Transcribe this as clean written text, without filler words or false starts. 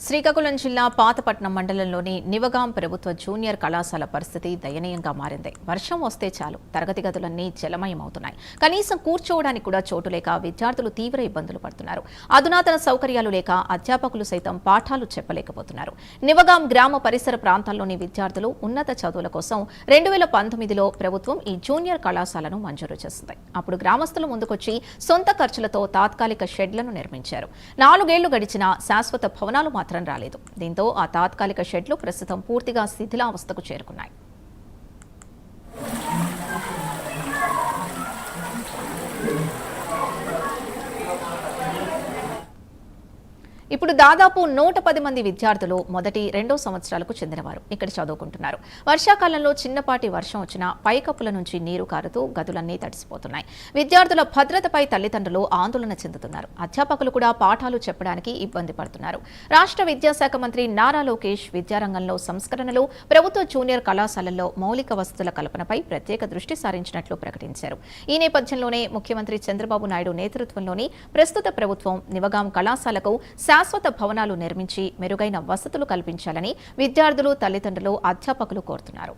శ్రీకాకుళం జిల్లా పాతపట్నం మండలంలోని నివగాం ప్రభుత్వ జూనియర్ కళాశాల పరిస్థితి దయనీయంగా మారింది. వర్షం వస్తే చాలు తరగతి గదులన్నీ జలమయమవుతున్నాయి. కనీసం కూర్చోవడానికి కూడా చోటు లేక విద్యార్థులు తీవ్ర ఇబ్బందులు పడుతున్నారు. అధునాతన సౌకర్యాలు లేక అధ్యాపకులు సైతం పాఠాలు చెప్పలేకపోతున్నారు. నివగాం గ్రామ పరిసర ప్రాంతాల్లోని విద్యార్థులు ఉన్నత చదువుల కోసం 2019లో ప్రభుత్వం ఈ జూనియర్ కళాశాలను మంజూరు చేసింది. అప్పుడు గ్రామస్తులు ముందుకొచ్చి సొంత ఖర్చులతో తాత్కాలిక షెడ్లను నిర్మించారు. 4 ఏళ్లు గడిచినా శాశ్వత భవనాలు మాత్రం రాలేదు. దీంతో ఆ తాత్కాలిక షెడ్లు ప్రస్తుతం పూర్తిగా శిథిలావస్థకు చేరుకున్నాయి. ఇప్పుడు దాదాపు 110 మంది విద్యార్థులు మొదటి, రెండో సంవత్సరాలకు చెందినవారు ఇక్కడ చదువుకుంటున్నారు. వర్షాకాలంలో చిన్నపాటి వర్షం వచ్చినా పైకప్పుల నుంచి నీరు కారుతూ గదులన్నీ తడిసిపోతున్నాయి. విద్యార్థుల భద్రతపై తల్లిదండ్రులు ఆందోళన చెందుతున్నారు. అధ్యాపకులు కూడా పాఠాలు చెప్పడానికి ఇబ్బంది పడుతున్నారు. రాష్ట్ర విద్యాశాఖ మంత్రి నారా లోకేష్ విద్యారంగంలో సంస్కరణలు, ప్రభుత్వ జూనియర్ కళాశాలల్లో మౌలిక వసతుల కల్పనపై ప్రత్యేక దృష్టి సారించినట్లు ప్రకటించారు. ఈ నేపథ్యంలోనే ముఖ్యమంత్రి చంద్రబాబు నాయుడు నేతృత్వంలోని ప్రస్తుత ప్రభుత్వం నివగాం కళాశాలకు శాశ్వత భవనాలు నిర్మించి మెరుగైన వసతులు కల్పించాలని విద్యార్థులు, తల్లిదండ్రులు, అధ్యాపకులు కోరుతున్నారు.